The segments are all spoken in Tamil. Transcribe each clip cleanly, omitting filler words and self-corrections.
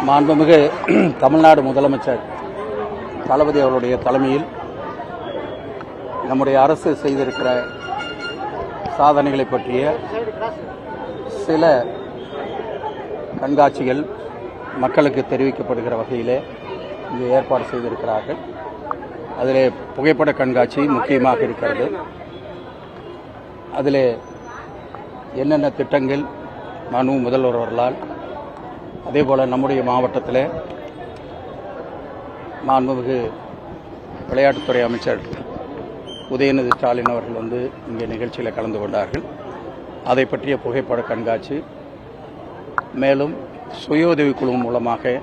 மாண்புமிகு தமிழ்நாடு முதலமைச்சர் தளபதி அவருடைய தலைமையில் நம்முடைய அரசு செய்திருக்கிற சாதனைகளை பற்றிய சில கண்காட்சிகள் மக்களுக்கு தெரிவிக்கப்படுகிற வகையிலே இங்கு ஏற்பாடு செய்திருக்கிறார்கள். அதிலே புகைப்பட கண்காட்சி முக்கியமாக இருக்கிறது. அதிலே என்னென்ன திட்டங்கள் மாண்புமிகு முதல்வர் அவர்களால், அதேபோல் நம்முடைய மாவட்டத்தில் மாண்புமிகு விளையாட்டுத்துறை அமைச்சர் உதயநிதி ஸ்டாலின் அவர்கள் வந்து இங்கே நிகழ்ச்சியில் கலந்து கொண்டார்கள். அதை பற்றிய புகைப்பட கண்காட்சி, மேலும் சுய உதவிக்குழு மூலமாக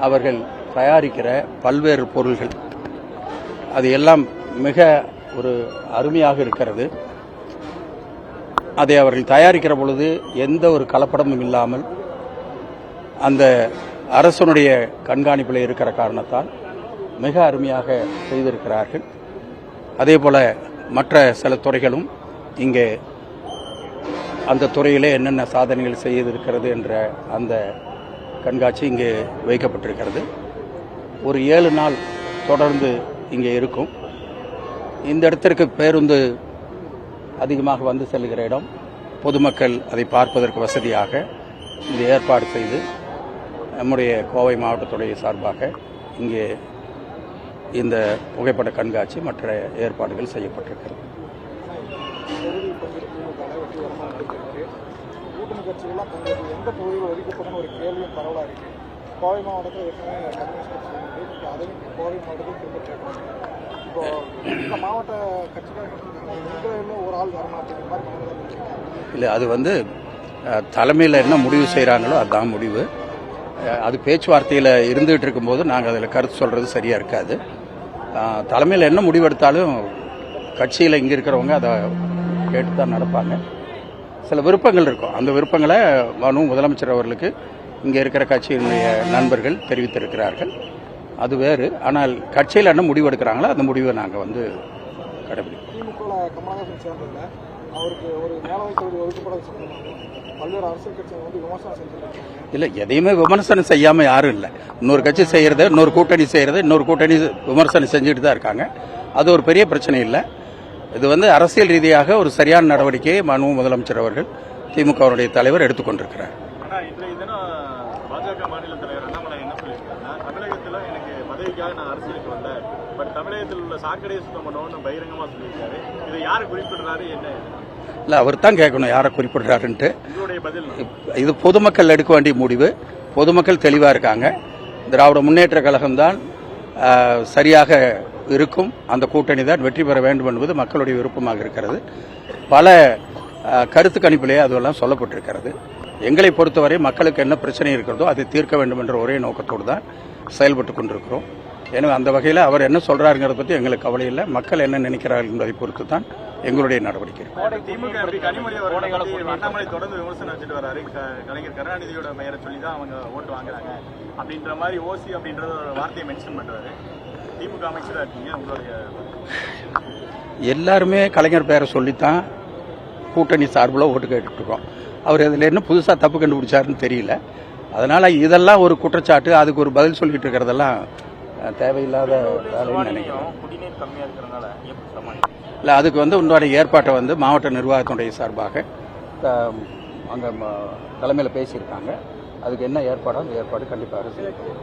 அவர்கள் தயாரிக்கிற பல்வேறு பொருள்கள், அது எல்லாம் மிக ஒரு அருமையாக இருக்கிறது. அதை அவர்கள் தயாரிக்கிற பொழுது எந்த ஒரு கலப்படமும் இல்லாமல் அந்த அரசனுடைய கண்காணிப்பில் இருக்கிற காரணத்தால் மிக அருமையாக செய்திருக்கிறார்கள். அதேபோல மற்ற சில துறைகளும் இங்கே அந்த துறையிலே என்னென்ன சாதனைகள் செய்திருக்கிறது என்ற அந்த கண்காட்சி இங்கே வைக்கப்பட்டிருக்கிறது. ஒரு 7 நாள் தொடர்ந்து இங்கே இருக்கும். இந்த இடத்திற்கு பேருந்து அதிகமாக வந்து செல்கிற இடம், பொதுமக்கள் அதை பார்ப்பதற்கு வசதியாக இந்த ஏற்பாடு செய்து நம்முடைய கோவை மாவட்டத்துடைய சார்பாக இங்கே இந்த புகைப்பட கண்காட்சி மற்ற ஏற்பாடுகள் செய்யப்பட்டிருக்கிறது. இல்லை, அது வந்து தலைமையில் என்ன முடிவு செய்கிறாங்களோ அதுதான் முடிவு. அது பேச்சுவார்த்தையில் இருந்துகிட்டு இருக்கும்போது நாங்கள் அதில் கருத்து சொல்கிறது சரியாக இருக்காது. தலைமையில் என்ன முடிவெடுத்தாலும் கட்சியில் இங்கே இருக்கிறவங்க அதை கேட்டு தான் நடப்பாங்க. சில விருப்பங்கள் இருக்கும். அந்த விருப்பங்களை முதலமைச்சர் அவர்களுக்கு இங்கே இருக்கிற கட்சியினுடைய நண்பர்கள் தெரிவித்திருக்கிறார்கள். அது வேறு. ஆனால் கட்சியில் என்ன முடிவு எடுக்கிறாங்களோ அந்த முடிவை நாங்கள் வந்து கடைபிடிப்போம். இல்லை, எதையுமே விமர்சனம் செய்யாமல் யாரும் இல்லை. இன்னொரு கட்சி செய்யறது, இன்னொரு கூட்டணி செய்யறது, இன்னொரு கூட்டணி விமர்சனம் செஞ்சுட்டு தான் இருக்காங்க. அது ஒரு பெரிய பிரச்சனை இல்லை. இது வந்து அரசியல் ரீதியாக ஒரு சரியான நடவடிக்கையை மாண்புமிகு முதலமைச்சர் அவர்கள், திமுகவுடைய தலைவர் எடுத்துக்கொண்டிருக்கிறார். பாஜக மாநில தலைவர் அண்ணாமலை என்ன சொல்லியிருக்காருன்னா, தமிழகத்தில் எனக்கு பதவிக்காக நான் அரசியலுக்கு வந்தேன், பட் தமிழகத்தில் உள்ள சாக்கடையை சுத்தம் பண்ணணும்னு பகிரங்கமாக சொல்லியிருக்காரு. இதை யாரை குறிப்பிடுறாரு, என்ன? இல்லை, அவர் தான் கேட்கணும் யாரை குறிப்பிடுறாருன்ட்டு. உங்களுடைய பதில்? இது பொதுமக்கள் எடுக்க வேண்டிய முடிவு. பொதுமக்கள் தெளிவாக இருக்காங்க. திராவிட முன்னேற்ற கழகம்தான் சரியாக இருக்கும். அந்த கூட்டணி தான் வெற்றி பெற வேண்டும் என்பது மக்களுடைய விருப்பமாக இருக்கிறது. பல கருத்து கணிப்பிலேயே அதெல்லாம் சொல்லப்பட்டிருக்கிறது. எங்களை பொறுத்தவரை மக்களுக்கு என்ன பிரச்சனை இருக்கிறதோ அதை தீர்க்க வேண்டும் என்ற ஒரே நோக்கத்தோடு தான் செயல்பட்டு கொண்டிருக்கிறோம். எனவே அந்த வகையில் அவர் என்ன சொல்றாருங்கிறத பற்றி எங்களுக்கு கவலை இல்லை. மக்கள் என்ன நினைக்கிறார்கள் என்பதை பொறுத்து தான் எங்களுடைய நடவடிக்கை. அண்ணாமலை தொடர்ந்து விமர்சனம் வச்சுட்டு வராரு. கலைஞர் கருணாநிதியோட பெயரை சொல்லி தான் அவங்க ஓட்டு வாங்குறாங்க அப்படின்ற மாதிரி ஓசி அப்படின்ற ஒரு வார்த்தையை மென்ஷன் பண்றாரு. திமுக அமைச்சராக இருக்கீங்க, உங்களுடைய எல்லாருமே கலைஞர் பெயரை சொல்லித்தான் கூட்டணி சார்பில் ஓட்டு கேட்டுட்டு இருக்கோம். அவர் அதில் என்ன புதுசாக தப்பு கண்டுபிடிச்சாருன்னு தெரியல. அதனால இதெல்லாம் ஒரு குற்றச்சாட்டு, அதுக்கு ஒரு பதில் சொல்லிட்டு இருக்கிறதெல்லாம் தேவையில்லாத வேலைன்னு நினைக்கிறோம். இல்லை, அதுக்கு வந்து உன்னுடைய ஏற்பாட்டை வந்து மாவட்ட நிர்வாகத்தினுடைய சார்பாக அங்கே தலைமையில் பேசியிருக்காங்க. அதுக்கு என்ன ஏற்பாடோ அந்த ஏற்பாடு கண்டிப்பாக செய்யப்படும்.